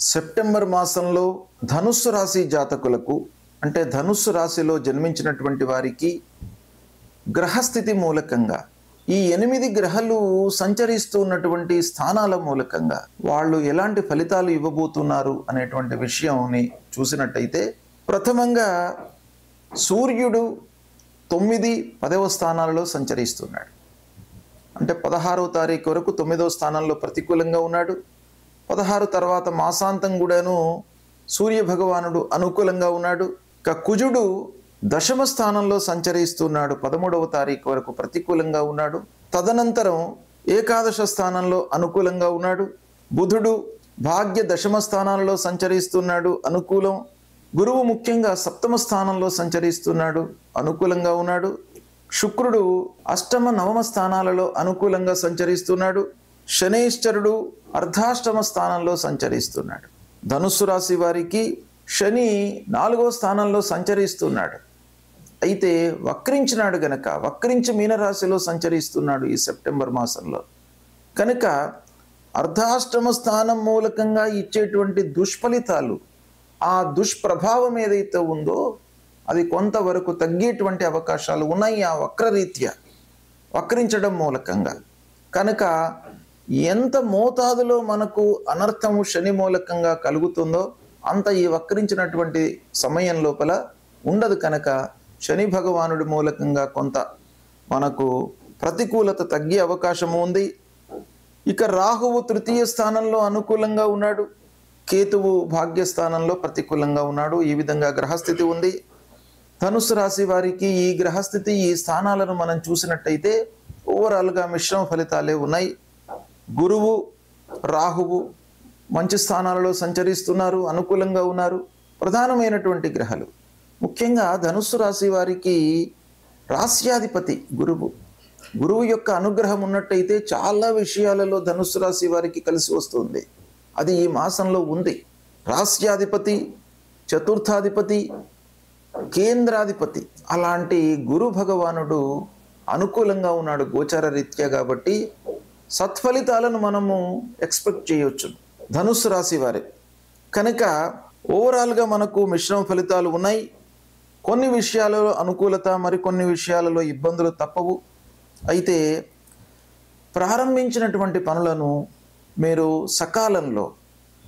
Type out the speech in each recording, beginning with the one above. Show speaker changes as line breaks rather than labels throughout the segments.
September మాసంలో ధనుస్సు రాశి జాతకులకు అంటే ధనుస్సు రాశిలో జన్మించినటువంటి వారికి గ్రహస్థితి మూలకంగా ఈ 8 గ్రహాలు సంచరిస్తూ ఉన్నటువంటి స్థానాల మూలకంగా వాళ్ళు ఎలాంటి ఫలితాలు ఇవ్వబోతున్నారు అనేటువంటి విషయాన్ని చూసినట్టయితే ప్రథమంగా సూర్యుడు 9, 10వ స్థానాలలో సంచరిస్తున్నాడు. అంటే 16వ తారీఖు వరకు 9వ స్థానంలో ప్రతికూలంగా ఉన్నాడు. 16 తర్వాత మాసాంతం కూడాను సూర్య భగవానుడు అనుకూలంగా ఉన్నాడు. ఇక కుజుడు 10వ స్థానంలో సంచరిస్తున్నాడు, 13వ తారీఖు వరకు ప్రతికూలంగా ఉన్నాడు. తదనంతరం 11వ స్థానంలో అనుకూలంగా ఉన్నాడు. బుధుడు భాగ్య 10వ స్థానాలలో సంచరిస్తున్నాడు, అనుకూలం. గురువు ముఖ్యంగా 7వ స్థానంలో సంచరిస్తున్నాడు, అనుకూలంగా ఉన్నాడు. శుక్రుడు 8వ, 9వ స్థానాలలో అనుకూలంగా సంచరిస్తున్నాడు. శనైశ్చరుడు అర్ధాష్టమ స్థానంలో సంచరిస్తున్నాడు. ధనుస్సు రాశి వారికి శని 4వ స్థానంలో సంచరిస్తున్నాడు. అయితే వక్రించినాడు గనక వక్రించి మీనరాశిలో సంచరిస్తున్నాడు ఈ సెప్టెంబర్ మాసంలో. కనుక అర్ధాష్టమ స్థానం మూలకంగా ఇచ్చేటువంటి దుష్ఫలితాలు, ఆ దుష్ప్రభావం ఏదైతే ఉందో అది కొంతవరకు తగ్గేటువంటి అవకాశాలు ఉన్నాయి ఆ వక్రరీత్యా వక్రించడం మూలకంగా. కనుక ఎంత మోతాదులో మనకు అనర్థము శని మూలకంగా కలుగుతుందో అంత ఈ వక్రించినటువంటి సమయం లోపల ఉండదు. కనుక శని భగవానుడి మూలకంగా కొంత మనకు ప్రతికూలత తగ్గే అవకాశం ఉంది. ఇక రాహువు 3వ స్థానంలో అనుకూలంగా ఉన్నాడు, కేతువు భాగ్యస్థానంలో ప్రతికూలంగా ఉన్నాడు. ఈ విధంగా గ్రహస్థితి ఉంది. ధనుస్సు రాశి వారికి ఈ గ్రహస్థితి, ఈ స్థానాలను మనం చూసినట్టయితే ఓవరాల్గా మిశ్రమ ఫలితాలే ఉన్నాయి. గురువు, రాహువు మంచి స్థానాలలో సంచరిస్తున్నారు, అనుకూలంగా ఉన్నారు. ప్రధానమైనటువంటి గ్రహాలు ముఖ్యంగా ధనుస్సు రాశి వారికి రాస్యాధిపతి గురువు యొక్క అనుగ్రహం ఉన్నట్టయితే చాలా విషయాలలో ధనుస్సు రాశి వారికి కలిసి వస్తుంది. అది ఈ మాసంలో ఉంది. రాస్యాధిపతి, చతుర్థాధిపతి, కేంద్రాధిపతి అలాంటి గురు భగవానుడు అనుకూలంగా ఉన్నాడు గోచార రీత్యా. కాబట్టి సత్ఫలితాలను మనము ఎక్స్పెక్ట్ చేయవచ్చు ధనుస్సు రాశి వారి. కనుక ఓవరాల్గా మనకు మిశ్రమ ఫలితాలు ఉన్నాయి. కొన్ని విషయాలలో అనుకూలత, మరికొన్ని విషయాలలో ఇబ్బందులు తప్పవు. అయితే ప్రారంభించినటువంటి పనులను మీరు సకాలంలో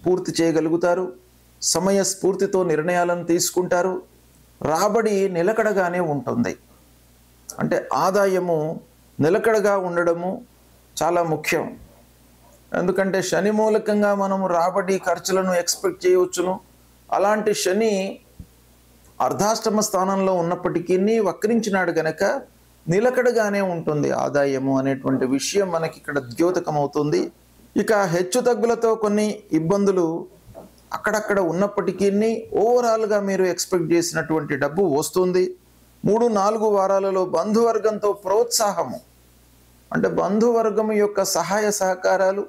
పూర్తి చేయగలుగుతారు. సమయస్ఫూర్తితో నిర్ణయాలను తీసుకుంటారు. రాబడి నిలకడగానే ఉంటుంది. అంటే ఆదాయము నిలకడగా ఉండడము చాలా ముఖ్యం. ఎందుకంటే శని మూలకంగా మనము రాబడి ఖర్చులను ఎక్స్పెక్ట్ చేయవచ్చును. అలాంటి శని అర్ధాష్టమ స్థానంలో ఉన్నప్పటికీ వక్రించినాడు గనక నిలకడగానే ఉంటుంది ఆదాయము అనేటువంటి విషయం మనకి ఇక్కడ ద్యోతకమవుతుంది. ఇక హెచ్చు తగ్గులతో కొన్ని ఇబ్బందులు అక్కడక్కడ ఉన్నప్పటికీ ఓవరాల్గా మీరు ఎక్స్పెక్ట్ చేసినటువంటి డబ్బు వస్తుంది. 3-4 వారాలలో బంధువర్గంతో ప్రోత్సాహము, అంటే బంధువర్గం యొక్క సహాయ సహకారాలు,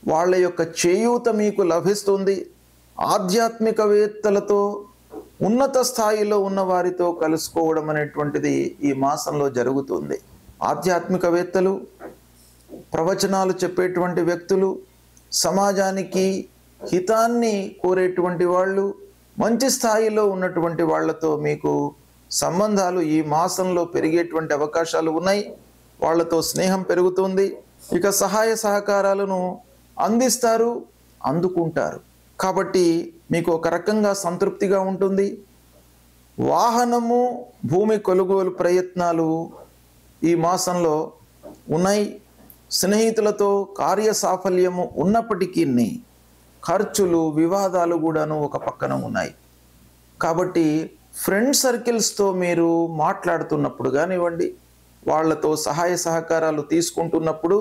వాళ్ళ యొక్క చేయూత మీకు లభిస్తుంది. ఆధ్యాత్మికవేత్తలతో, ఉన్నత స్థాయిలో ఉన్న వారితో కలుసుకోవడం అనేటువంటిది ఈ మాసంలో జరుగుతుంది. ఆధ్యాత్మికవేత్తలు, ప్రవచనాలు చెప్పేటువంటి వ్యక్తులు, సమాజానికి హితాన్ని కోరేటువంటి వాళ్ళు, మంచి స్థాయిలో ఉన్నటువంటి వాళ్ళతో మీకు సంబంధాలు ఈ మాసంలో పెరిగేటువంటి అవకాశాలు ఉన్నాయి. వాళ్ళతో స్నేహం పెరుగుతుంది. ఇక సహాయ సహకారాలను అందిస్తారు, అందుకుంటారు. కాబట్టి మీకు ఒక రకంగా సంతృప్తిగా ఉంటుంది. వాహనము, భూమి కొనుగోలు ప్రయత్నాలు ఈ మాసంలో ఉన్నాయి. స్నేహితులతో కార్య సాఫల్యము ఉన్నప్పటికీ ఖర్చులు, వివాదాలు కూడాను ఒక పక్కన ఉన్నాయి. కాబట్టి ఫ్రెండ్ సర్కిల్స్తో మీరు మాట్లాడుతున్నప్పుడు కానివ్వండి, వాళ్లతో సహాయ సహకారాలు తీసుకుంటున్నప్పుడు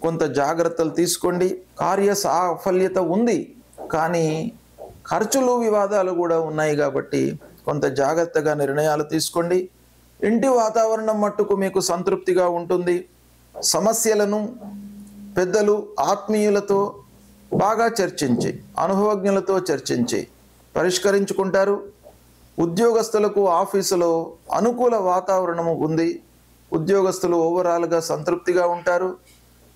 కొంత జాగ్రత్తలు తీసుకోండి. కార్య సాఫల్యత ఉంది, కానీ ఖర్చులు, వివాదాలు కూడా ఉన్నాయి. కాబట్టి కొంత జాగ్రత్తగా నిర్ణయాలు తీసుకోండి. ఇంటి వాతావరణం మట్టుకు మీకు సంతృప్తిగా ఉంటుంది. సమస్యలను పెద్దలు, ఆత్మీయులతో బాగా చర్చించి, అనుభవజ్ఞులతో చర్చించి పరిష్కరించుకుంటారు. ఉద్యోగస్తులకు ఆఫీసులో అనుకూల వాతావరణము ఉంది. ఉద్యోగస్తులు ఓవరాల్గా సంతృప్తిగా ఉంటారు.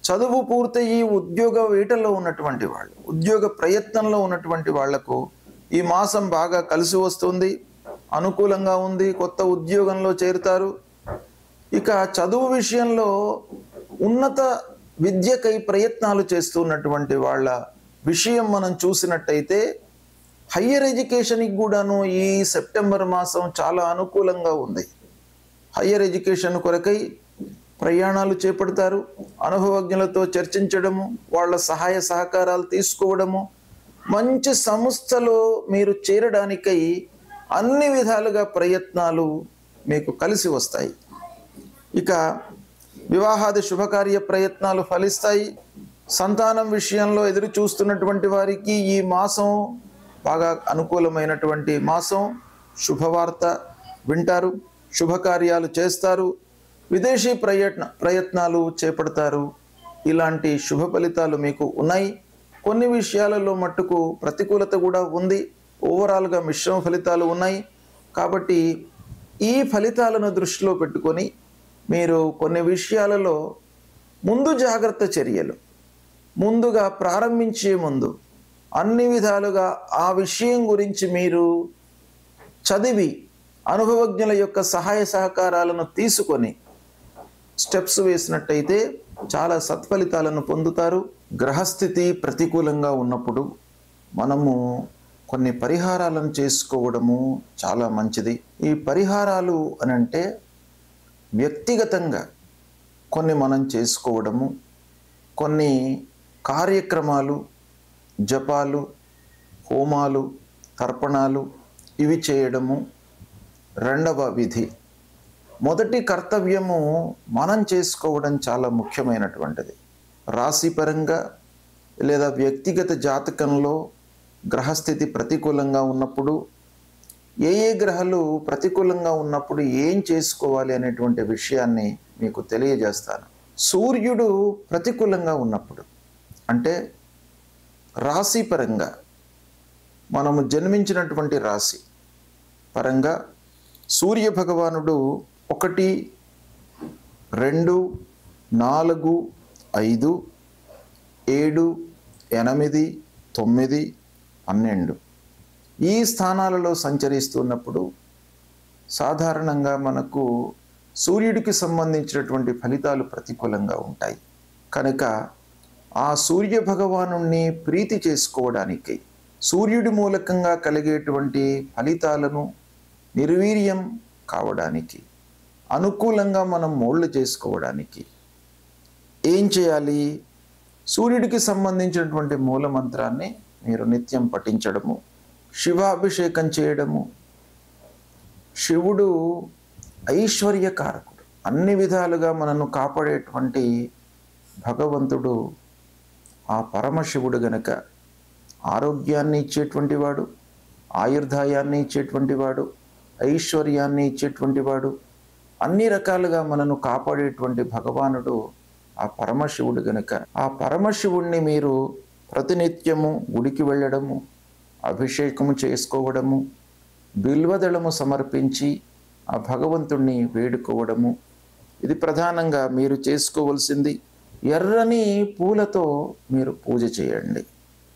చదువు పూర్తయి ఉద్యోగ వేటలో ఉన్నటువంటి వాళ్ళు, ఉద్యోగ ప్రయత్నంలో ఉన్నటువంటి వాళ్లకు ఈ మాసం బాగా కలిసి వస్తుంది, అనుకూలంగా ఉంది, కొత్త ఉద్యోగంలో చేరుతారు. ఇక చదువు విషయంలో ఉన్నత విద్యకై ప్రయత్నాలు చేస్తున్నటువంటి వాళ్ళ విషయం మనం చూసినట్టయితే హయ్యర్ ఎడ్యుకేషన్కి కూడాను ఈ సెప్టెంబర్ మాసం చాలా అనుకూలంగా ఉంది. హయ్యర్ ఎడ్యుకేషన్ కొరకై ప్రయాణాలు చేపడతారు, అనుభవజ్ఞులతో చర్చించడము, వాళ్ళ సహాయ సహకారాలు తీసుకోవడము, మంచి సంస్థలో మీరు చేరడానికై అన్ని విధాలుగా ప్రయత్నాలు మీకు కలిసి వస్తాయి. ఇక వివాహాది శుభకార్య ప్రయత్నాలు ఫలిస్తాయి. సంతానం విషయంలో ఎదురు చూస్తున్నటువంటి వారికి ఈ మాసం బాగా అనుకూలమైనటువంటి మాసం. శుభవార్త వింటారు, శుభకార్యాలు చేస్తారు, విదేశీ ప్రయత్నాలు చేపడతారు. ఇలాంటి శుభ ఫలితాలు మీకు ఉన్నాయి. కొన్ని విషయాలలో మట్టుకు ప్రతికూలత కూడా ఉంది. ఓవరాల్గా మిశ్రమ ఫలితాలు ఉన్నాయి. కాబట్టి ఈ ఫలితాలను దృష్టిలో పెట్టుకొని మీరు కొన్ని విషయాలలో ముందు జాగ్రత్త చర్యలు, ముందుగా ప్రారంభించే ముందు అన్ని విధాలుగా ఆ విషయం గురించి మీరు చదివి అనుభవజ్ఞుల యొక్క సహాయ సహకారాలను తీసుకొని స్టెప్స్ వేసినట్టయితే చాలా సత్ఫలితాలను పొందుతారు. గ్రహస్థితి ప్రతికూలంగా ఉన్నప్పుడు మనము కొన్ని పరిహారాలను చేసుకోవడము చాలా మంచిది. ఈ పరిహారాలు అనంటే వ్యక్తిగతంగా కొన్ని మనం చేసుకోవడము, కొన్ని కార్యక్రమాలు, జపాలు, హోమాలు, తర్పణాలు ఇవి చేయడము రెండవ విధి. మొదటి కర్తవ్యము మనం చేసుకోవడం చాలా ముఖ్యమైనటువంటిది. రాశిపరంగా లేదా వ్యక్తిగత జాతకంలో గ్రహస్థితి ప్రతికూలంగా ఉన్నప్పుడు, ఏ గ్రహాలు ప్రతికూలంగా ఉన్నప్పుడు ఏం చేసుకోవాలి అనేటువంటి విషయాన్ని మీకు తెలియజేస్తాను. సూర్యుడు ప్రతికూలంగా ఉన్నప్పుడు, అంటే రాశిపరంగా మనము జన్మించినటువంటి రాశి పరంగా సూర్య భగవానుడు 1, 2, 4, 5, 7, 8, 9, 12 ఈ స్థానాలలో సంచరిస్తున్నప్పుడు సాధారణంగా మనకు సూర్యుడికి సంబంధించినటువంటి ఫలితాలు ప్రతికూలంగా ఉంటాయి. కనుక ఆ సూర్య భగవానుణ్ణి ప్రీతి చేసుకోవడానికి, సూర్యుడి మూలకంగా కలిగేటువంటి ఫలితాలను నిర్వీర్యం కావడానికి, అనుకూలంగా మనం మోళ్ళు చేసుకోవడానికి ఏం చేయాలి? సూర్యుడికి సంబంధించినటువంటి మూలమంత్రాన్ని మీరు నిత్యం పఠించడము, శివాభిషేకం చేయడము. శివుడు ఐశ్వర్యకారకుడు, అన్ని విధాలుగా మనను కాపాడేటువంటి భగవంతుడు. ఆ పరమశివుడు గనక ఆరోగ్యాన్ని ఇచ్చేటువంటి వాడు, ఆయుర్దాయాన్ని ఇచ్చేటువంటి వాడు, ఐశ్వర్యాన్ని ఇచ్చేటువంటి వాడు, అన్ని రకాలుగా మనను కాపాడేటువంటి భగవానుడు ఆ పరమశివుడు గనక ఆ పరమశివుణ్ణి మీరు ప్రతినిత్యము గుడికి వెళ్ళడము, అభిషేకము చేసుకోవడము, బిల్వదళము సమర్పించి ఆ భగవంతుణ్ణి వేడుకోవడము, ఇది ప్రధానంగా మీరు చేసుకోవలసింది. ఎర్రని పూలతో మీరు పూజ చేయండి,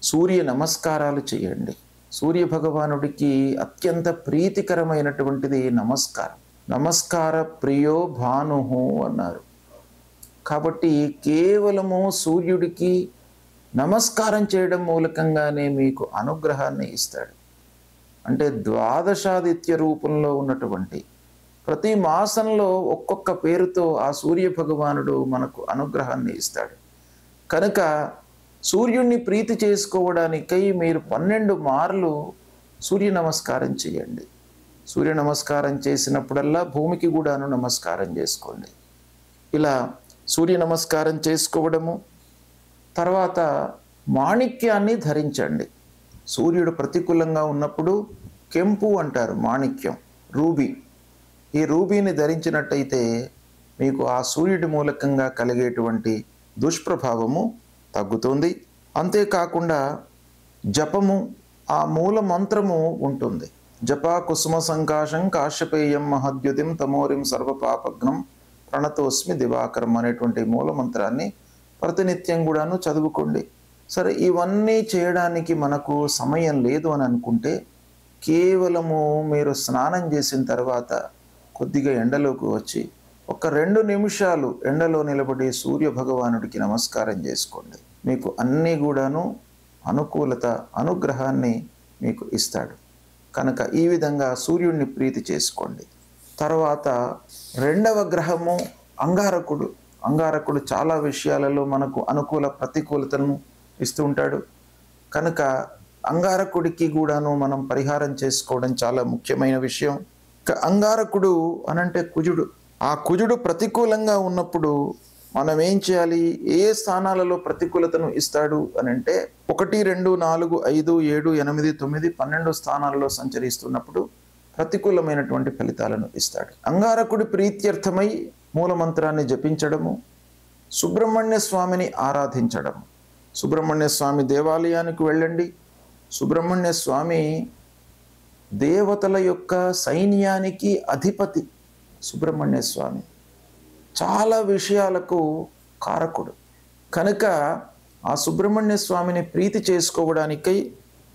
సూర్య నమస్కారాలు చేయండి. సూర్య భగవానుడికి అత్యంత ప్రీతికరమైనటువంటిది నమస్కారం. నమస్కార ప్రియో భానుహు అన్నారు. కాబట్టి కేవలము సూర్యుడికి నమస్కారం చేయడం మూలకంగానే మీకు అనుగ్రహాన్ని ఇస్తాడు. అంటే ద్వాదశాదిత్య రూపంలో ఉన్నటువంటి ప్రతి మాసంలో ఒక్కొక్క పేరుతో ఆ సూర్య భగవానుడు మనకు అనుగ్రహాన్ని ఇస్తాడు. కనుక సూర్యుడిని ప్రీతి చేసుకోవడానికై మీరు 12 మార్లు సూర్య నమస్కారం చేయండి. సూర్య నమస్కారం చేసినప్పుడల్లా భూమికి కూడాను నమస్కారం చేసుకోండి. ఇలా సూర్య నమస్కారం చేసుకోవడము, తర్వాత మాణిక్యాన్ని ధరించండి. సూర్యుడు ప్రతికూలంగా ఉన్నప్పుడు కెంపు అంటారు, మాణిక్యం, రూబీ. ఈ రూబీని ధరించినట్టయితే మీకు ఆ సూర్యుడి మూలకంగా కలిగేటువంటి దుష్ప్రభావము తగ్గుతుంది. అంతేకాకుండా జపము, ఆ మూల మంత్రము ఉంటుంది. జపా కుసుమ సంకాశం కాశ్యపేయం మహద్యుతిం తమోరిం సర్వపాపగ్నం ప్రణతోస్మి దివాకరం అనేటువంటి మూల మంత్రాన్ని ప్రతినిత్యం కూడాను చదువుకోండి. సరే, ఇవన్నీ చేయడానికి మనకు సమయం లేదు అని అనుకుంటే కేవలము మీరు స్నానం చేసిన తర్వాత కొద్దిగా ఎండలోకి వచ్చి ఒక 2 నిమిషాలు ఎండలో నిలబడి సూర్య భగవానుడికి నమస్కారం చేసుకోండి. మీకు అన్నీ కూడాను అనుకూలత, అనుగ్రహాన్ని మీకు ఇస్తాడు. కనుక ఈ విధంగా సూర్యుడిని ప్రీతి చేసుకోండి. తర్వాత 2వ గ్రహము అంగారకుడు. అంగారకుడు చాలా విషయాలలో మనకు అనుకూల ప్రతికూలతను ఇస్తూ ఉంటాడు. కనుక అంగారకుడికి కూడాను మనం పరిహారం చేసుకోవడం చాలా ముఖ్యమైన విషయం. అంగారకుడు అనంటే కుజుడు. ఆ కుజుడు ప్రతికూలంగా ఉన్నప్పుడు మనం ఏం చేయాలి? ఏ స్థానాలలో ప్రతికూలతను ఇస్తాడు అనంటే 1, 2, 4, 5, 7, 8, 9, 12 స్థానాలలో సంచరిస్తున్నప్పుడు ప్రతికూలమైనటువంటి ఫలితాలను ఇస్తాడు. అంగారకుడి ప్రీత్యర్థమై మూలమంత్రాన్ని జపించడము, సుబ్రహ్మణ్య స్వామిని ఆరాధించడము. సుబ్రహ్మణ్య స్వామి దేవాలయానికి వెళ్ళండి. సుబ్రహ్మణ్య స్వామి దేవతల యొక్క సైన్యానికి అధిపతి. సుబ్రహ్మణ్య స్వామి చాలా విషయాలకు కారకుడు. కనుక ఆ సుబ్రహ్మణ్య స్వామిని ప్రీతి చేసుకోవడానికై,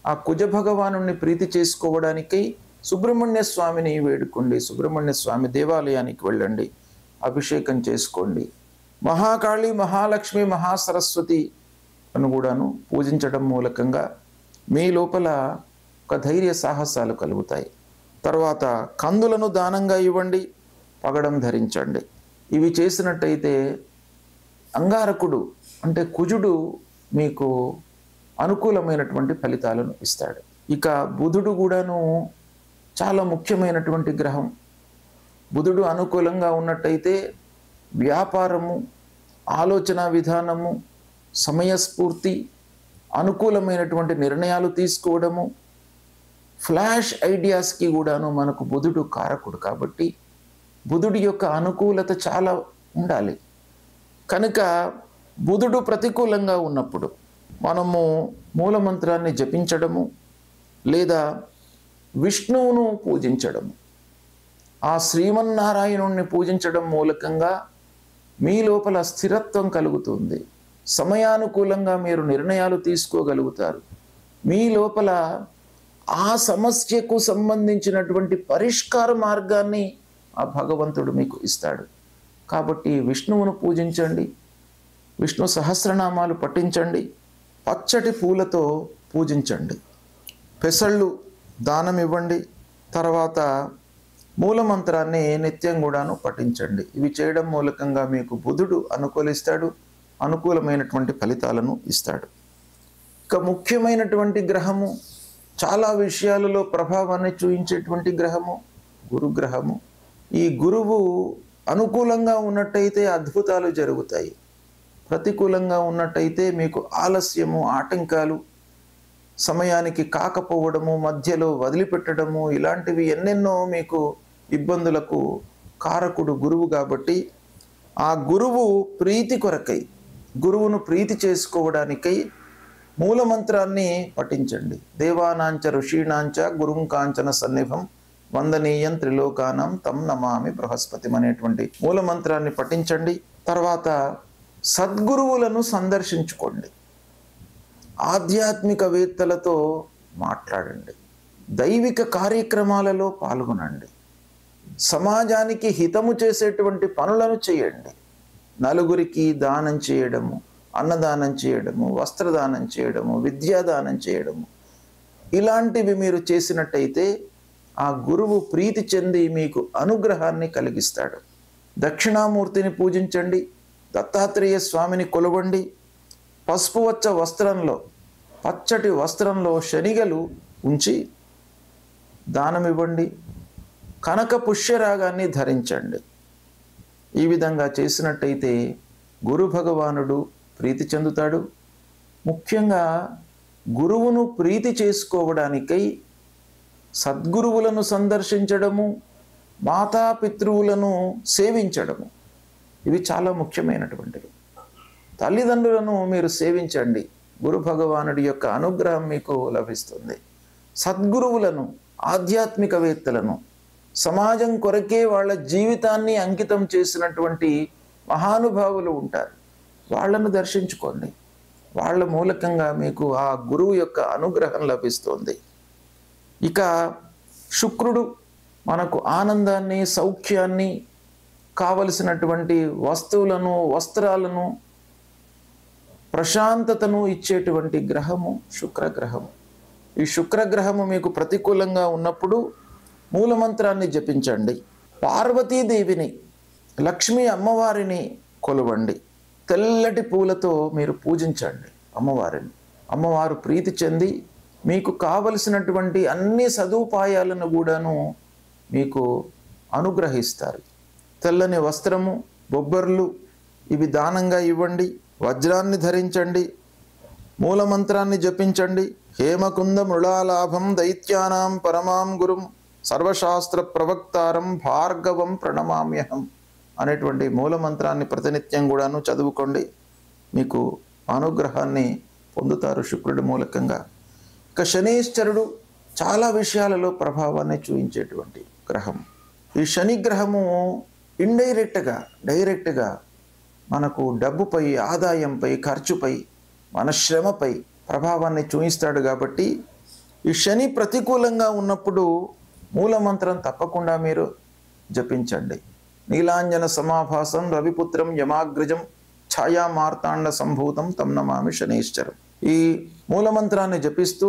ఆ కుజ భగవానుని ప్రీతి చేసుకోవడానికై సుబ్రహ్మణ్య స్వామిని వేడుకోండి. సుబ్రహ్మణ్య స్వామి దేవాలయానికి వెళ్ళండి, అభిషేకం చేసుకోండి. మహాకాళి, మహాలక్ష్మి, మహాసరస్వతి అని కూడాను పూజించడం మూలకంగా మీ లోపల ఒక ధైర్య సాహసాలు కలుగుతాయి. తర్వాత కందులను దానంగా ఇవ్వండి, పగడం ధరించండి. ఇవి చేసినట్టయితే అంగారకుడు అంటే కుజుడు మీకు అనుకూలమైనటువంటి ఫలితాలను ఇస్తాడు. ఇక బుధుడు కూడాను చాలా ముఖ్యమైనటువంటి గ్రహం. బుధుడు అనుకూలంగా ఉన్నట్టయితే వ్యాపారము, ఆలోచన విధానము, సమయస్ఫూర్తి, అనుకూలమైనటువంటి నిర్ణయాలు తీసుకోవడము, ఫ్లాష్ ఐడియాస్కి కూడాను మనకు బుధుడు కారకుడు. కాబట్టి బుధుడి యొక్క అనుకూలత చాలా ఉండాలి. కనుక బుధుడు ప్రతికూలంగా ఉన్నప్పుడు మనము మూలమంత్రాన్ని జపించడము లేదా విష్ణువును పూజించడము, ఆ శ్రీమన్నారాయణుణ్ణి పూజించడం మూలకంగా మీ లోపల స్థిరత్వం కలుగుతుంది. సమయానుకూలంగా మీరు నిర్ణయాలు తీసుకోగలుగుతారు. మీ లోపల ఆ సమస్యకు సంబంధించినటువంటి పరిష్కార మార్గాన్ని ఆ భగవంతుడు మీకు ఇస్తాడు. కాబట్టి విష్ణువును పూజించండి, విష్ణు సహస్రనామాలు పఠించండి, పచ్చటి పూలతో పూజించండి, పెసళ్ళు దానం ఇవ్వండి. తర్వాత మూలమంత్రాన్ని నిత్యం కూడాను పఠించండి. ఇవి చేయడం మూలకంగా మీకు బుధుడు అనుకూలిస్తాడు, అనుకూలమైనటువంటి ఫలితాలను ఇస్తాడు. ఇక ముఖ్యమైనటువంటి గ్రహము, చాలా విషయాలలో ప్రభావాన్ని చూపించేటువంటి గ్రహము గురుగ్రహము. ఈ గురువు అనుకూలంగా ఉన్నట్టయితే అద్భుతాలు జరుగుతాయి, ప్రతికూలంగా ఉన్నట్టయితే మీకు ఆలస్యము, ఆటంకాలు, సమయానికి కాకపోవడము, మధ్యలో వదిలిపెట్టడము, ఇలాంటివి ఎన్నెన్నో మీకు ఇబ్బందులకు కారకుడు గురువు. కాబట్టి ఆ గురువు ప్రీతి కొరకై, గురువును ప్రీతి చేసుకోవడానికై మూలమంత్రాన్ని పఠించండి. దేవానాంచ ఋషీణాంచ గురుం కాంచన సన్నిభం వందనీయం త్రిలోకానం తం నమామి బృహస్పతి అనేటువంటి మూలమంత్రాన్ని పఠించండి. తర్వాత సద్గురువులను సందర్శించుకోండి, ఆధ్యాత్మికవేత్తలతో మాట్లాడండి, దైవిక కార్యక్రమాలలో పాల్గొనండి, సమాజానికి హితము చేసేటువంటి పనులను చేయండి. నలుగురికి దానం చేయడము, అన్నదానం చేయడము, వస్త్రదానం చేయడము, విద్యాదానం చేయడము, ఇలాంటివి మీరు చేసినట్టయితే ఆ గురువు ప్రీతి చెంది మీకు అనుగ్రహాన్ని కలిగిస్తాడు. దక్షిణామూర్తిని పూజించండి, దత్తాత్రేయ స్వామిని కొలవండి. పసుపువచ్చ వస్త్రంలో, పచ్చటి వస్త్రంలో శనిగలు ఉంచి దానమివ్వండి. కనక పుష్యరాగాన్ని ధరించండి. ఈ విధంగా చేసినట్టయితే గురు భగవానుడు ప్రీతి చెందుతాడు. ముఖ్యంగా గురువును ప్రీతి చేసుకోవడానికై సద్గురువులను సందర్శించడము, మాతాపితృవులను సేవించడము, ఇవి చాలా ముఖ్యమైనటువంటివి. తల్లిదండ్రులను మీరు సేవించండి, గురు భగవానుడి యొక్క అనుగ్రహం మీకు లభిస్తుంది. సద్గురువులను, ఆధ్యాత్మికవేత్తలను, సమాజం కొరకే వాళ్ళ జీవితాన్ని అంకితం చేసినటువంటి మహానుభావులు ఉంటారు. వాళ్ళను దర్శించుకోండి. వాళ్ళ మూలకంగా మీకు ఆ గురువు యొక్క అనుగ్రహం లభిస్తుంది. ఇక శుక్రుడు మనకు ఆనందాన్ని, సౌఖ్యాన్ని, కావలసినటువంటి వస్తువులను, వస్త్రాలను, ప్రశాంతతను ఇచ్చేటువంటి గ్రహము శుక్రగ్రహము. ఈ శుక్రగ్రహము మీకు ప్రతికూలంగా ఉన్నప్పుడు మూలమంత్రాన్ని జపించండి. పార్వతీదేవిని, లక్ష్మీ అమ్మవారిని కొలవండి. తెల్లటి పూలతో మీరు పూజించండి అమ్మవారిని. అమ్మవారు ప్రీతి చెంది మీకు కావలసినటువంటి అన్ని సదుపాయాలను కూడాను మీకు అనుగ్రహిస్తారు. తెల్లని వస్త్రము, బొబ్బర్లు ఇవి దానంగా ఇవ్వండి. వజ్రాన్ని ధరించండి. మూలమంత్రాన్ని జపించండి. హేమకుంద మృళాలాభం దైత్యానాం పరమాం గురుం సర్వశాస్త్ర ప్రవక్తారం భార్గవం ప్రణమామ్యహం అనేటువంటి మూలమంత్రాన్ని ప్రతినిత్యం కూడాను చదువుకోండి. మీకు అనుగ్రహాన్ని పొందుతారు శుక్రుడి మూలకంగా. ఇక శనీశ్వరుడు చాలా విషయాలలో ప్రభావాన్ని చూపించేటువంటి గ్రహం. ఈ శని గ్రహము డైరెక్ట్గా మనకు డబ్బుపై, ఆదాయంపై, ఖర్చుపై, మన శ్రమపై ప్రభావాన్ని చూపిస్తాడు. కాబట్టి ఈ శని ప్రతికూలంగా ఉన్నప్పుడు మూలమంత్రం తప్పకుండా మీరు జపించండి. నీలాంజన సమాభాసం రవిపుత్రం యమాగ్రజం ఛాయా మార్తాండ సంభూతం తం నమామి శనీశ్వరం. ఈ మూలమంత్రాన్ని జపిస్తూ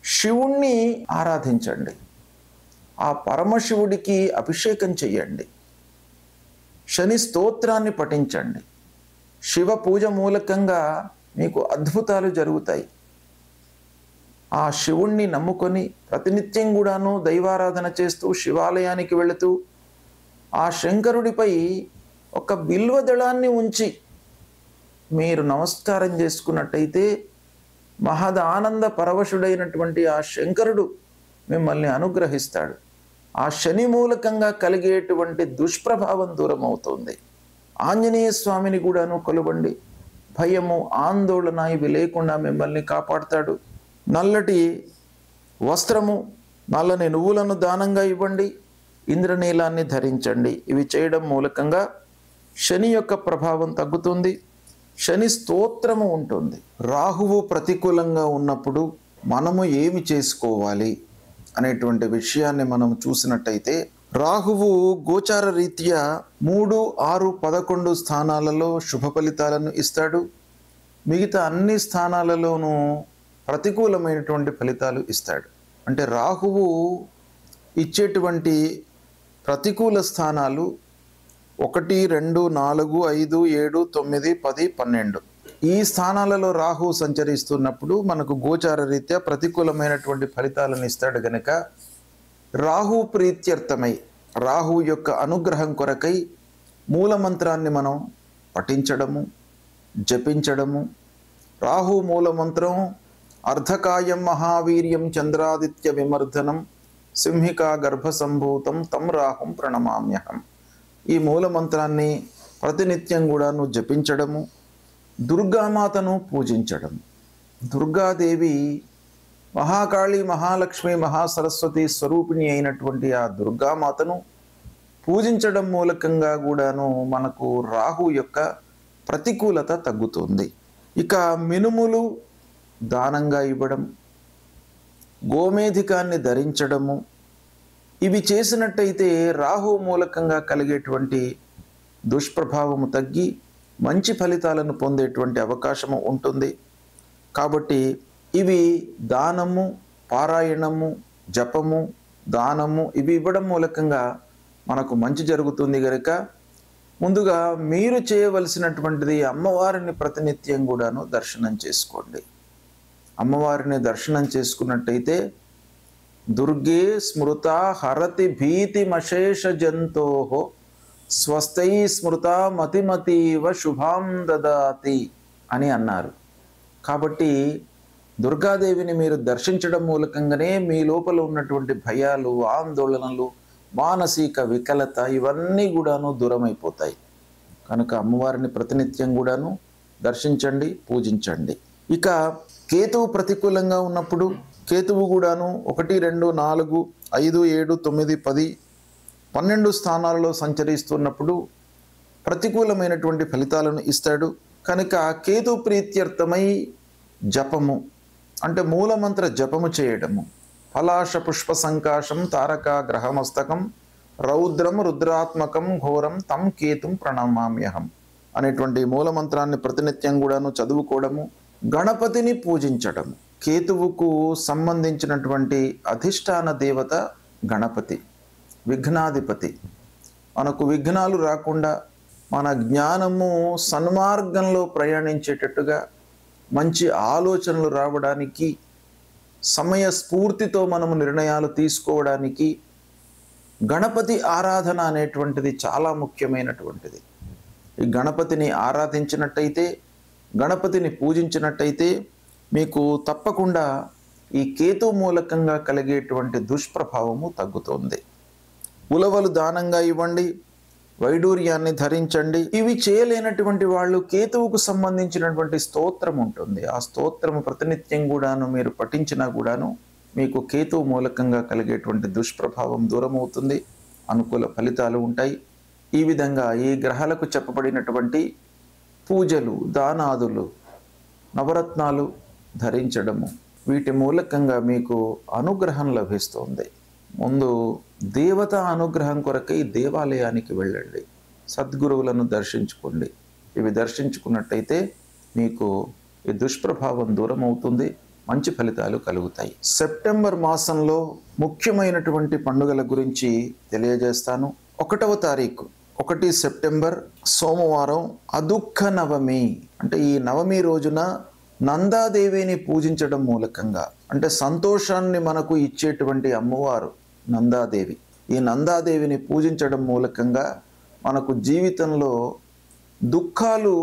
శివుణ్ణి ఆరాధించండి. ఆ పరమశివుడికి అభిషేకం చెయ్యండి. శని స్తోత్రాన్ని పఠించండి. శివ పూజ మూలకంగా మీకు అద్భుతాలు జరుగుతాయి. ఆ శివుణ్ణి నమ్ముకొని ప్రతినిత్యం కూడాను దైవారాధన చేస్తూ శివాలయానికి వెళుతూ ఆ శంకరుడిపై ఒక బిల్వదళాన్ని ఉంచి మీరు నమస్కారం చేసుకున్నట్టయితే మహద్ ఆనంద పరవశుడైనటువంటి ఆ శంకరుడు మిమ్మల్ని అనుగ్రహిస్తాడు. ఆ శని మూలకంగా కలిగేటువంటి దుష్ప్రభావం దూరం అవుతుంది. ఆంజనేయ స్వామిని కూడాను కొలవండి. భయము, ఆందోళన ఇవి లేకుండా మిమ్మల్ని కాపాడుతాడు. నల్లటి వస్త్రము, నల్లని నువ్వులను దానంగా ఇవ్వండి. ఇంద్రనీలాన్ని ధరించండి. ఇవి చేయడం మూలకంగా శని యొక్క ప్రభావం తగ్గుతుంది. శని స్తోత్రము ఉంటుంది. రాహువు ప్రతికూలంగా ఉన్నప్పుడు మనము ఏమి చేసుకోవాలి అనేటువంటి విషయాన్ని మనం చూసినట్టయితే, రాహువు గోచార రీత్యా 3, 6, 11 స్థానాలలో శుభ ఫలితాలను ఇస్తాడు. మిగతా అన్ని స్థానాలలోనూ ప్రతికూలమైనటువంటి ఫలితాలు ఇస్తాడు. అంటే రాహువు ఇచ్చేటువంటి ప్రతికూల స్థానాలు 1, 2, 4, 5, 7, 9, 10, 12 ఈ స్థానాలలో రాహు సంచరిస్తున్నప్పుడు మనకు గోచార రీత్యా ప్రతికూలమైనటువంటి ఫలితాలను ఇస్తాడు. గనక రాహు ప్రీత్యర్థమై, రాహు యొక్క అనుగ్రహం కొరకై మూలమంత్రాన్ని మనం పఠించడము, జపించడము. రాహు మూలమంత్రం అర్ధకాయం మహావీర్యం చంద్రాదిత్య విమర్ధనం సింహికా గర్భసంభూతం తం రాహుం ప్రణమామ్యహం. ఈ మూలమంత్రాన్ని ప్రతినిత్యం కూడాను జపించడము, దుర్గామాతను పూజించడం. దుర్గాదేవి మహాకాళి, మహాలక్ష్మి, మహాసరస్వతి స్వరూపిణి అయినటువంటి ఆ దుర్గామాతను పూజించడం మూలకంగా కూడాను మనకు రాహు యొక్క ప్రతికూలత తగ్గుతుంది. ఇక మినుములు దానంగా ఇవ్వడం, గోమేధికాన్ని ధరించడము, ఇవి చేసినట్టయితే రాహు మూలకంగా కలిగేటువంటి దుష్ప్రభావము తగ్గి మంచి ఫలితాలను పొందేటువంటి అవకాశము ఉంటుంది. కాబట్టి ఇవి దానము, పారాయణము, జపము, దానము ఇవి ఇవ్వడం మూలకంగా మనకు మంచి జరుగుతుంది. కనుక ముందుగా మీరు చేయవలసినటువంటిది అమ్మవారిని ప్రతినిత్యం కూడాను దర్శనం చేసుకోండి. అమ్మవారిని దర్శనం చేసుకున్నట్టయితే దుర్గే స్మృత హరతి భీతిమశేష జంతోహో స్వస్థై స్మృత మతిమతీవ శుభాం దదాతి అని అన్నారు. కాబట్టి దుర్గాదేవిని మీరు దర్శించడం మూలకంగానే మీ లోపల ఉన్నటువంటి భయాలు, ఆందోళనలు, మానసిక వికలత ఇవన్నీ కూడాను దూరమైపోతాయి. కనుక అమ్మవారిని ప్రతినిత్యం కూడాను దర్శించండి, పూజించండి. ఇక కేతువు ప్రతికూలంగా ఉన్నప్పుడు కేతువు కూడాను 1, 2, 4, 5, 7, 9, 10, 12 స్థానాలలో సంచరిస్తున్నప్పుడు ప్రతికూలమైనటువంటి ఫలితాలను ఇస్తాడు. కనుక కేతు ప్రీత్యర్థమై జపము అంటే మూలమంత్ర జపము చేయడము. పలాశ పుష్ప సంకాశం తారక గ్రహమస్తకం రౌద్రం రుద్రాత్మకం ఘోరం తం కేతుం ప్రణమామ్యహం అనేటువంటి మూలమంత్రాన్ని ప్రతినిత్యం కూడాను చదువుకోవడము. గణపతిని పూజించడము. కేతువుకు సంబంధించినటువంటి అధిష్టాన దేవత గణపతి, విఘ్నాధిపతి. మనకు విఘ్నాలు రాకుండా మన జ్ఞానము సన్మార్గంలో ప్రయాణించేటట్టుగా మంచి ఆలోచనలు రావడానికి, సమయస్ఫూర్తితో మనము నిర్ణయాలు తీసుకోవడానికి గణపతి ఆరాధన అనేటువంటిది చాలా ముఖ్యమైనటువంటిది. ఈ గణపతిని ఆరాధించినట్టయితే, గణపతిని పూజించినట్టయితే మీకు తప్పకుండా ఈ కేతు మూలకంగా కలిగేటువంటి దుష్ప్రభావము తగ్గుతుంది. ఉలవలు దానంగా ఇవ్వండి, వైడూర్యాన్ని ధరించండి. ఇవి చేయలేనటువంటి వాళ్ళు కేతువుకు సంబంధించినటువంటి స్తోత్రం ఉంటుంది. ఆ స్తోత్రము ప్రతినిత్యం కూడాను మీరు పఠించినా కూడాను మీకు కేతువు మూలకంగా కలిగేటువంటి దుష్ప్రభావం దూరం అవుతుంది, అనుకూల ఫలితాలు ఉంటాయి. ఈ విధంగా ఈ గ్రహాలకు చెప్పబడినటువంటి పూజలు, దానాదులు, నవరత్నాలు ధరించడము, వీటి మూలకంగా మీకు అనుగ్రహం లభిస్తుంది. ముందు దేవత అనుగ్రహం కొరకై దేవాలయానికి వెళ్ళండి, సద్గురువులను దర్శించుకోండి. ఇవి దర్శించుకున్నట్టయితే మీకు ఈ దుష్ప్రభావం దూరం అవుతుంది, మంచి ఫలితాలు కలుగుతాయి. సెప్టెంబర్ మాసంలో ముఖ్యమైనటువంటి పండుగల గురించి తెలియజేస్తాను. 1వ తారీఖు 1 సెప్టెంబర్ సోమవారం అదుఃఖ నవమి. అంటే ఈ నవమి రోజున నందాదేవిని పూజించడం మూలకంగా, అంటే సంతోషాన్ని మనకు ఇచ్చేటువంటి అమ్మవారు నందాదేవి. ఈ నందాదేవిని పూజించడం మూలకంగా మనకు జీవితంలో దుఃఖాలు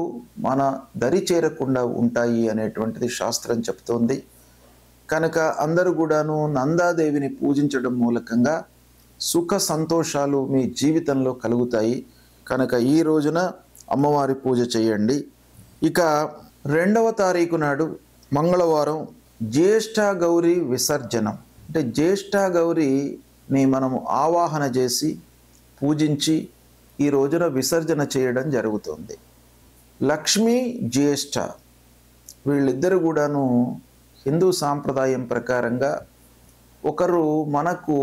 మన దరి చేరకుండా ఉంటాయి అనేటువంటిది శాస్త్రం చెప్తోంది. కనుక అందరూ కూడాను నందాదేవిని పూజించడం మూలకంగా సుఖ సంతోషాలు మీ జీవితంలో కలుగుతాయి. కనుక ఈ రోజున అమ్మవారి పూజ చేయండి. ఇక 2వ తారీఖు నాడు మంగళవారం జ్యేష్ఠ గౌరీ విసర్జనం. అంటే జ్యేష్ఠ గౌరీని మనము ఆవాహన చేసి పూజించి ఈ రోజున విసర్జన చేయడం జరుగుతుంది. లక్ష్మీ జ్యేష్ఠ వీళ్ళిద్దరు కూడాను హిందూ సాంప్రదాయం ప్రకారంగా ఒకరు మనకు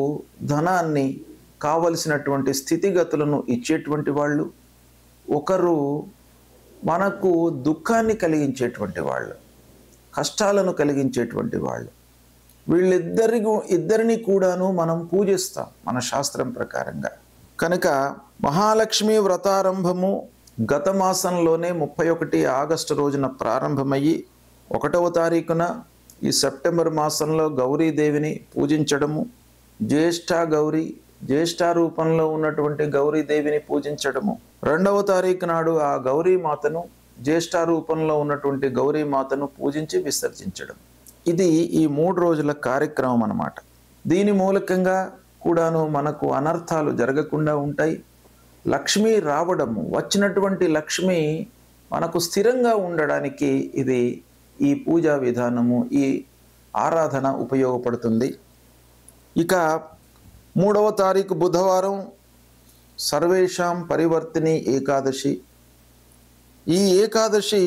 ధనాన్ని, కావలసినటువంటి స్థితిగతులను ఇచ్చేటువంటి వాళ్ళు, ఒకరు మనకు దుఃఖాన్ని కలిగించేటువంటి వాళ్ళు, కష్టాలను కలిగించేటువంటి వాళ్ళు. ఇద్దరిని కూడాను మనం పూజిస్తాం మన శాస్త్రం ప్రకారంగా. కనుక మహాలక్ష్మి వ్రతారంభము గత మాసంలోనే 31 ఆగస్టు రోజున ప్రారంభమయ్యి 1వ తారీఖున ఈ సెప్టెంబర్ మాసంలో గౌరీదేవిని పూజించడము, జ్యేష్ఠ గౌరీ, జ్యేష్ఠ రూపంలో ఉన్నటువంటి గౌరీదేవిని పూజించడము, 2వ తారీఖు నాడు ఆ గౌరీమాతను, జ్యేష్ఠ రూపంలో ఉన్నటువంటి గౌరీమాతను పూజించి విసర్జించడం. ఇది ఈ 3 రోజుల కార్యక్రమం అన్నమాట. దీని మూలకంగా కూడాను మనకు అనర్థాలు జరగకుండా ఉంటాయి. లక్ష్మి రావడము, వచ్చినటువంటి లక్ష్మి మనకు స్థిరంగా ఉండడానికి ఇది ఈ పూజా విధానము, ఈ ఆరాధన ఉపయోగపడుతుంది. ఇక 3వ తారీఖు బుధవారం సర్వేషాం పరివర్తిని ఏకాదశి. ఈ ఏకాదశి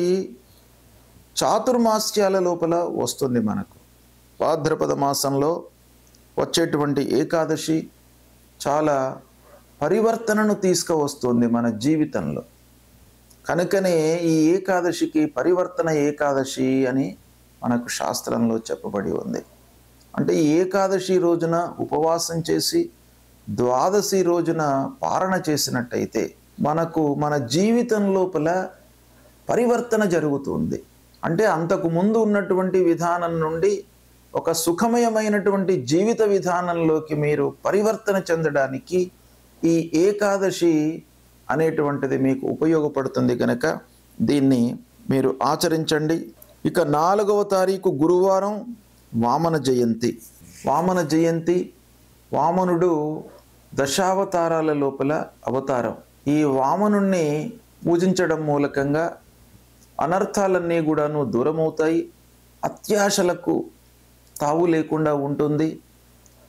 చాతుర్మాస్యాల లోపల వస్తుంది. మనకు భాద్రపద మాసంలో వచ్చేటువంటి ఏకాదశి చాలా పరివర్తనను తీసుకువస్తుంది మన జీవితంలో. కనుకనే ఈ ఏకాదశికి పరివర్తన ఏకాదశి అని మనకు శాస్త్రంలో చెప్పబడి ఉంది. అంటే ఈ ఏకాదశి రోజున ఉపవాసం చేసి ద్వాదశి రోజున పారణ చేసినట్టయితే మనకు మన జీవితం లోపల పరివర్తన జరుగుతుంది. అంటే అంతకు ముందు ఉన్నటువంటి విధానం నుండి ఒక సుఖమయమైనటువంటి జీవిత విధానంలోకి మీరు పరివర్తన చెందడానికి ఈ ఏకాదశి అనేటువంటిది మీకు ఉపయోగపడుతుంది. కనుక దీన్ని మీరు ఆచరించండి. ఇక 4వ తారీఖు గురువారం వామన జయంతి. వామన జయంతి, వామనుడు దశావతారాల లోపల అవతారం. ఈ వామనుణ్ణి పూజించడం మూలకంగా అనర్థాలన్నీ కూడాను దూరమవుతాయి, అత్యాశలకు తావు లేకుండా ఉంటుంది.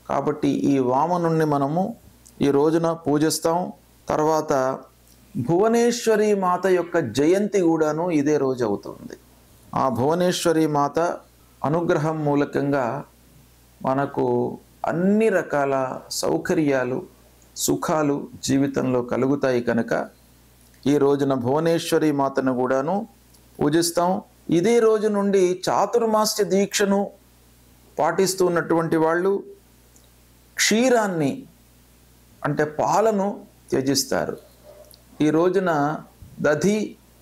కాబట్టి ఈ వామనుణ్ణి మనము ఈ రోజున పూజిస్తాం. తర్వాత భువనేశ్వరి మాత యొక్క జయంతి కూడాను ఇదే రోజు అవుతుంది. ఆ భువనేశ్వరి మాత అనుగ్రహం మూలకంగా మనకు అన్ని రకాల సౌకర్యాలు సుఖాలు జీవితంలో కలుగుతాయి కనుక ఈ రోజున భువనేశ్వరి మాతను కూడాను పూజిస్తాం. ఇదే రోజు నుండి చాతుర్మాస్య దీక్షను పాటిస్తున్నటువంటి వాళ్ళు క్షీరాన్ని అంటే పాలను త్యజిస్తారు. ఈ రోజున దధి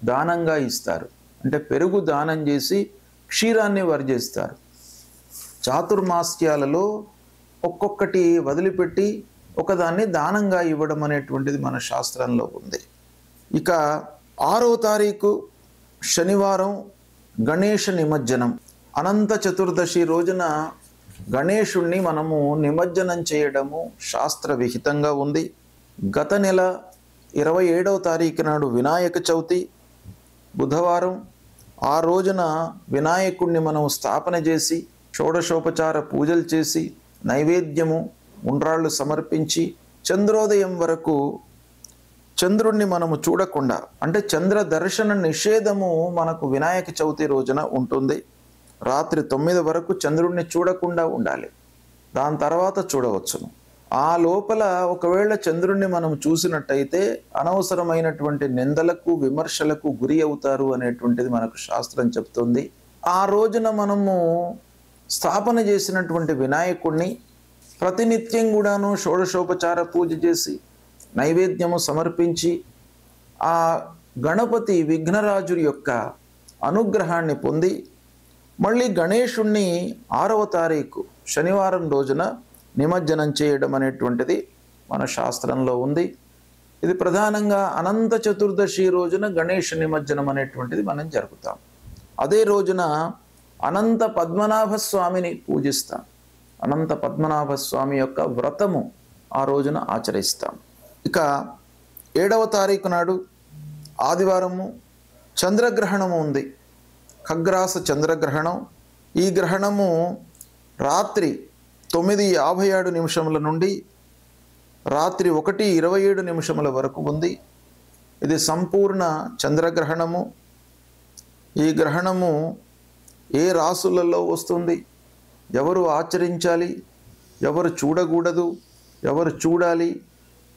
దానంగా ఇస్తారు, అంటే పెరుగు దానం చేసి క్షీరాన్ని వర్జిస్తారు. చాతుర్మాస్యాలలో ఒక్కొక్కటి వదిలిపెట్టి ఒకదాన్ని దానంగా ఇవ్వడం అనేటువంటిది మన శాస్త్రంలో ఉంది. ఇక 6వ తారీఖు శనివారం గణేష నిమజ్జనం. అనంత చతుర్దశి రోజున గణేశుణ్ణి మనము నిమజ్జనం చేయడము శాస్త్ర విహితంగా ఉంది. గత నెల 27వ తారీఖు నాడు వినాయక చవితి బుధవారం. ఆ రోజున వినాయకుడిని మనం స్థాపన చేసి షోడశోపచార పూజలు చేసి నైవేద్యము ఉండ్రాళ్ళు సమర్పించి చంద్రోదయం వరకు చంద్రుణ్ణి మనము చూడకుండా, అంటే చంద్ర దర్శన నిషేధము మనకు వినాయక చవితి రోజున ఉంటుంది. రాత్రి 9 వరకు చంద్రుణ్ణి చూడకుండా ఉండాలి, దాని తర్వాత చూడవచ్చును. ఆ లోపల ఒకవేళ చంద్రుణ్ణి మనం చూసినట్టయితే అనవసరమైనటువంటి నిందలకు విమర్శలకు గురి అవుతారు అనేటువంటిది మనకు శాస్త్రం చెప్తుంది. ఆ రోజున మనము స్థాపన చేసినటువంటి వినాయకుడిని ప్రతినిత్యం కూడాను షోడశోపచార పూజ చేసి నైవేద్యము సమర్పించి ఆ గణపతి విఘ్నరాజు యొక్క అనుగ్రహాన్ని పొంది మళ్ళీ గణేశుణ్ణి 6వ తారీఖు శనివారం రోజున నిమజ్జనం చేయడం అనేటువంటిది మన శాస్త్రంలో ఉంది. ఇది ప్రధానంగా అనంత చతుర్దశి రోజున గణేష నిమజ్జనం అనేటువంటిది మనం జరుపుతాం. అదే రోజున అనంత పద్మనాభ స్వామిని పూజిస్తాం. అనంత పద్మనాభ స్వామి యొక్క వ్రతము ఆ రోజున ఆచరిస్తాం. ఇక 7వ తారీఖు నాడు ఆదివారము చంద్రగ్రహణము ఉంది. ఖగ్రాస చంద్రగ్రహణం. ఈ గ్రహణము రాత్రి 9:57 నుండి రాత్రి 1:27 వరకు ఉంది. ఇది సంపూర్ణ చంద్రగ్రహణము. ఈ గ్రహణము ఏ రాసులలో వస్తుంది, ఎవరు ఆచరించాలి, ఎవరు చూడకూడదు, ఎవరు చూడాలి,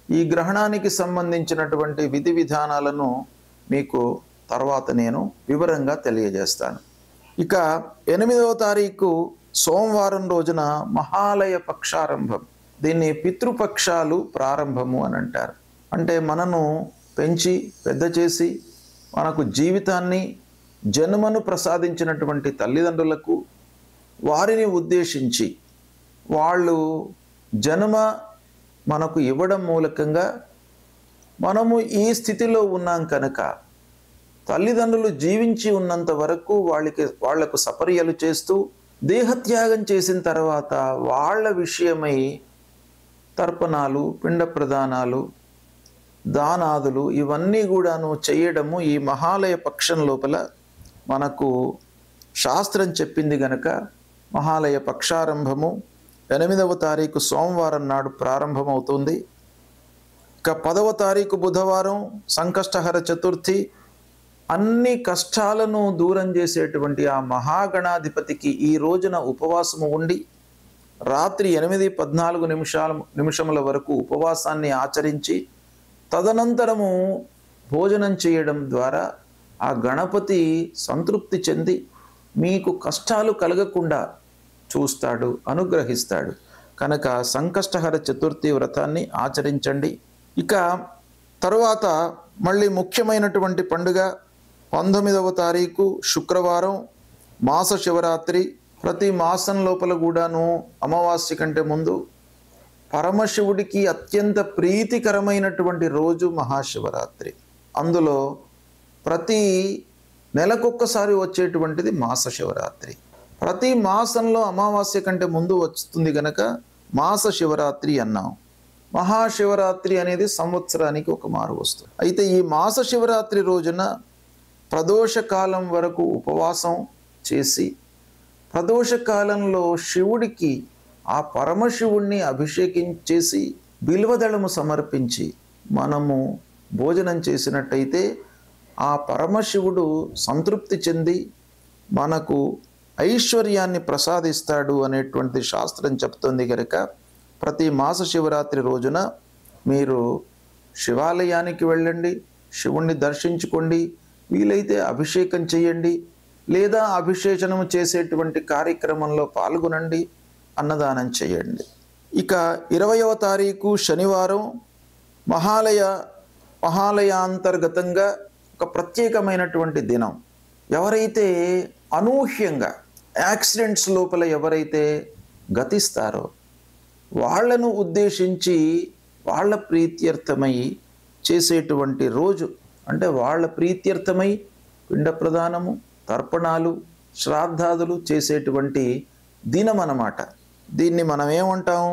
ఈ గ్రహణానికి సంబంధించినటువంటి విధి విధానాలను మీకు తర్వాత నేను వివరంగా తెలియజేస్తాను. ఇక 8వ తారీఖు సోమవారం రోజున మహాలయ పక్షారంభం. దీన్ని పితృపక్షాలు ప్రారంభము అని అంటారు. అంటే మనను పెంచి పెద్ద చేసి మనకు జీవితాన్ని జన్మను ప్రసాదించినటువంటి తల్లిదండ్రులకు వారిని ఉద్దేశించి వాళ్ళు జన్మ మనకు ఇవ్వడం మూలకంగా మనము ఈ స్థితిలో ఉన్నాం కనుక తల్లిదండ్రులు జీవించి ఉన్నంత వరకు వాళ్లకు సపర్యలు చేస్తూ దేహత్యాగం చేసిన తర్వాత వాళ్ళ విషయమై తర్పణాలు, పిండ ప్రదానాలు, దానాదులు ఇవన్నీ కూడాను చేయడము ఈ మహాలయ పక్షం లోపల మనకు శాస్త్రం చెప్పింది గనక మహాలయ పక్షారంభము 8వ తారీఖు సోమవారం నాడు ప్రారంభమవుతుంది. ఇక 10వ తారీఖు బుధవారం సంకష్టహర చతుర్థి. అన్ని కష్టాలను దూరం చేసేటువంటి ఆ మహాగణాధిపతికి ఈ రోజున ఉపవాసము ఉండి రాత్రి 8:14 వరకు ఉపవాసాన్ని ఆచరించి తదనంతరము భోజనం చేయడం ద్వారా ఆ గణపతి సంతృప్తి చెంది మీకు కష్టాలు కలగకుండా చూస్తాడు, అనుగ్రహిస్తాడు. కనుక సంకష్టహర చతుర్థి వ్రతాన్ని ఆచరించండి. ఇక తరువాత మళ్ళీ ముఖ్యమైనటువంటి పండుగ 19వ తారీఖు శుక్రవారం మాస శివరాత్రి. ప్రతి మాసం లోపల కూడాను అమావాస్య కంటే ముందు పరమశివుడికి అత్యంత ప్రీతికరమైనటువంటి రోజు మహాశివరాత్రి. అందులో ప్రతి నెలకొక్కసారి వచ్చేటువంటిది మాస శివరాత్రి. ప్రతి మాసంలో అమావాస్య కంటే ముందు వస్తుంది గనక మాస శివరాత్రి అన్నాం. మహాశివరాత్రి అనేది సంవత్సరానికి ఒక మారు వస్తుంది. అయితే ఈ మాస శివరాత్రి రోజున ప్రదోషకాలం వరకు ఉపవాసం చేసి ప్రదోషకాలంలో శివుడికి ఆ పరమశివుణ్ణి అభిషేకించేసి బిల్వదళము సమర్పించి మనము భోజనం చేసినట్టయితే ఆ పరమశివుడు సంతృప్తి చెంది మనకు ఐశ్వర్యాన్ని ప్రసాదిస్తాడు అనేటువంటి శాస్త్రం చెప్తుంది కనుక ప్రతి మాస శివరాత్రి రోజున మీరు శివాలయానికి వెళ్ళండి, శివుణ్ణి దర్శించుకోండి, వీలైతే అభిషేకం చేయండి, లేదా అభిషేచనం చేసేటువంటి కార్యక్రమంలో పాల్గొనండి, అన్నదానం చేయండి. ఇక 20వ తారీఖు శనివారం మహాలయాంతర్గతంగా ఒక ప్రత్యేకమైనటువంటి దినం. ఎవరైతే అనూహ్యంగా యాక్సిడెంట్స్ లోపల ఎవరైతే గతిస్తారో వాళ్లను ఉద్దేశించి వాళ్ళ ప్రీత్యర్థమై చేసేటువంటి రోజు. అంటే వాళ్ళ ప్రీత్యర్థమై పిండ ప్రదానము, తర్పణాలు, శ్రాద్ధాదులు చేసేటువంటి దినం అన్నమాట. దీన్ని మనం ఏమంటాం?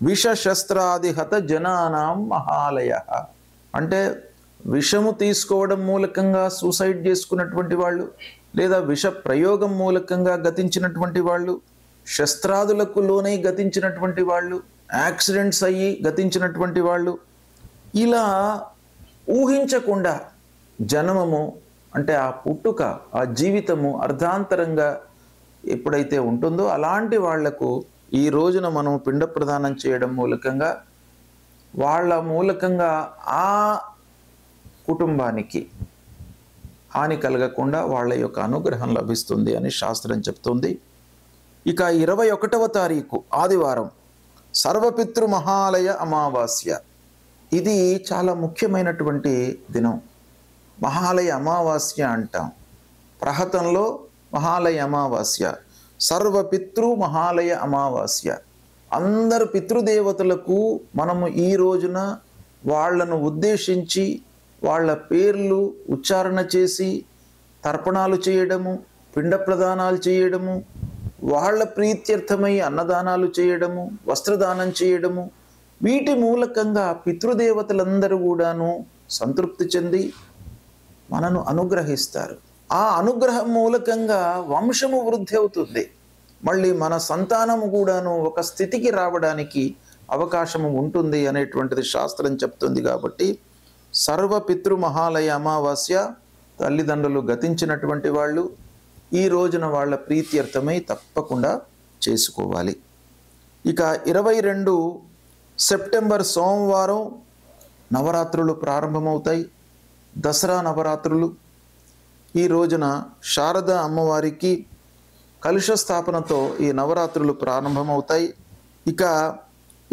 విషశస్త్రాదిహత జనానాం మహాలయ. అంటే విషము తీసుకోవడం మూలకంగా సూసైడ్ చేసుకున్నటువంటి వాళ్ళు, లేదా విష ప్రయోగం మూలకంగా గతించినటువంటి వాళ్ళు, శస్త్రాదులకు లోనై గతించినటువంటి వాళ్ళు, యాక్సిడెంట్స్ అయ్యి గతించినటువంటి వాళ్ళు, ఇలా ఊహించకుండా జన్మము అంటే ఆ పుట్టుక, ఆ జీవితము అర్ధాంతరంగా ఎప్పుడైతే ఉంటుందో అలాంటి వాళ్లకు ఈ రోజున మనం పిండ ప్రదానం చేయడం మూలకంగా వాళ్ళ మూలకంగా ఆ కుటుంబానికి హాని కలగకుండా వాళ్ళ యొక్క అనుగ్రహం లభిస్తుంది అని శాస్త్రం చెప్తుంది. ఇక 21వ తారీఖు ఆదివారం సర్వపితృ మహాలయ అమావాస్య. ఇది చాలా ముఖ్యమైనటువంటి దినం. మహాలయ అమావాస్య అంటాం. ప్రహతంలో మహాలయ అమావాస్య, సర్వపితృ మహాలయ అమావాస్య. అందరు పితృదేవతలకు మనము ఈ రోజున వాళ్లను ఉద్దేశించి వాళ్ళ పేర్లు ఉచ్చారణ చేసి తర్పణాలు చేయడము, పిండ ప్రదానాలు చేయడము, వాళ్ళ ప్రీత్యర్థమై అన్నదానాలు చేయడము, వస్త్రదానం చేయడము, వీటి మూలకంగా పితృదేవతలందరూ కూడాను సంతృప్తి చెంది మనను అనుగ్రహిస్తారు. ఆ అనుగ్రహం మూలకంగా వంశము వృద్ధి అవుతుంది. మళ్ళీ మన సంతానము కూడాను ఒక స్థితికి రావడానికి అవకాశము ఉంటుంది అనేటువంటిది శాస్త్రం చెప్తుంది. కాబట్టి సర్వపితృ మహాలయ అమావాస్య తల్లిదండ్రులు గతించినటువంటి వాళ్ళు ఈ రోజున వాళ్ళ ప్రీత్యర్థమై తప్పకుండా చేసుకోవాలి. ఇక 22 సెప్టెంబర్ సోమవారం నవరాత్రులు ప్రారంభమవుతాయి. దసరా నవరాత్రులు. ఈ రోజున శారద అమ్మవారికి కలుష స్థాపనతో ఈ నవరాత్రులు ప్రారంభమవుతాయి. ఇక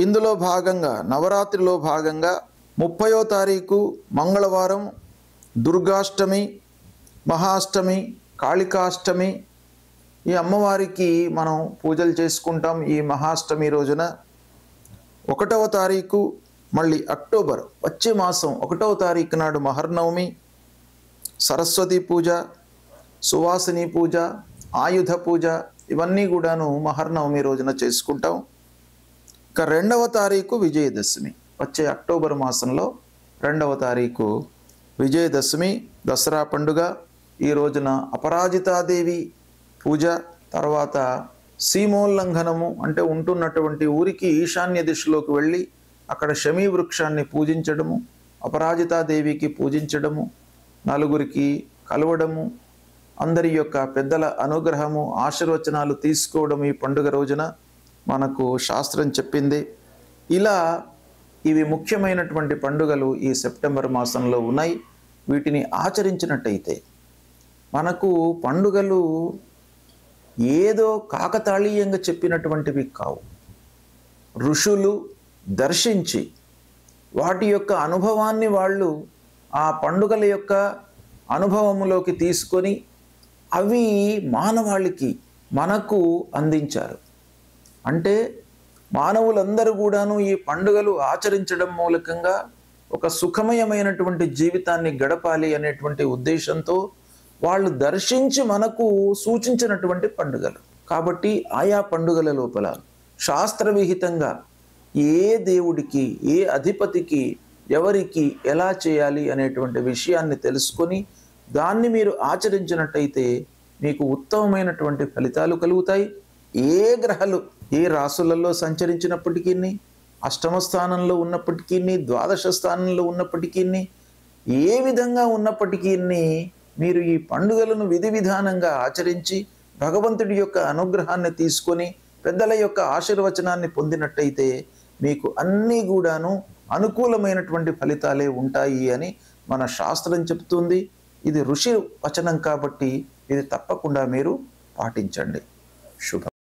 ఇందులో భాగంగా నవరాత్రిలో భాగంగా 30వ తారీఖు మంగళవారం దుర్గాష్టమి, మహాష్టమి, కాళికాష్టమి. ఈ అమ్మవారికి మనం పూజలు చేసుకుంటాం ఈ మహాష్టమి రోజున. 1వ తారీఖు మళ్ళీ అక్టోబర్ వచ్చే మాసం 1వ తారీఖు నాడు మహర్నవమి, సరస్వతి పూజ, సువాసిని పూజ, ఆయుధ పూజ, ఇవన్నీ కూడాను మహర్నవమి రోజున చేసుకుంటాం. ఇక 2వ తారీఖు విజయదశమి. వచ్చే అక్టోబర్ మాసంలో 2వ తారీఖు విజయదశమి, దసరా పండుగ. ఈ రోజున అపరాజితాదేవి పూజ, తర్వాత సీమోల్లంఘనము అంటే ఉంటున్నటువంటి ఊరికి ఈశాన్య దిశలోకి వెళ్ళి అక్కడ శమీ వృక్షాన్ని పూజించడము, అపరాజితాదేవికి పూజించడము, నలుగురికి కలవడము, అందరి యొక్క పెద్దల అనుగ్రహము, ఆశీర్వచనాలు తీసుకోవడం ఈ పండుగ రోజున మనకు శాస్త్రం చెప్పింది. ఇలా ఇవి ముఖ్యమైనటువంటి పండుగలు ఈ సెప్టెంబర్ మాసంలో ఉన్నాయి. వీటిని ఆచరించినట్టయితే మనకు పండుగలు ఏదో కాకతాళీయంగా చెప్పినటువంటివి కావు. ఋషులు దర్శించి వాటి యొక్క అనుభవాన్ని వాళ్ళు ఆ పండుగల యొక్క అనుభవములోకి తీసుకొని అవి మానవాళికి మనకు అందించారు. అంటే మానవులందరూ కూడాను ఈ పండుగలు ఆచరించడం మూలకంగా ఒక సుఖమయమైనటువంటి జీవితాన్ని గడపాలి అనేటువంటి ఉద్దేశంతో వాళ్ళు దర్శించి మనకు సూచించినటువంటి పండుగలు. కాబట్టి ఆయా పండుగల లోపల శాస్త్రవిహితంగా ఏ దేవుడికి, ఏ అధిపతికి, ఎవరికి ఎలా చేయాలి అనేటువంటి విషయాన్ని తెలుసుకొని దాన్ని మీరు ఆచరించినట్టయితే మీకు ఉత్తమమైనటువంటి ఫలితాలు కలుగుతాయి. ఏ గ్రహాలు ఏ రాసులలో సంచరించినప్పటికీ, అష్టమ స్థానంలో ఉన్నప్పటికీ, ద్వాదశ స్థానంలో ఉన్నప్పటికీ, ఏ విధంగా ఉన్నప్పటికీ మీరు ఈ పండుగలను విధి విధానంగా ఆచరించి భగవంతుడి యొక్క అనుగ్రహాన్ని తీసుకొని పెద్దల యొక్క ఆశీర్వచనాన్ని పొందినట్టయితే మీకు అన్నీ కూడాను అనుకూలమైనటువంటి ఫలితాలే ఉంటాయి అని మన శాస్త్రం చెప్తుంది. ఇది ఋషి వచనం కాబట్టి ఇది తప్పకుండా మీరు పాటించండి. శుభం.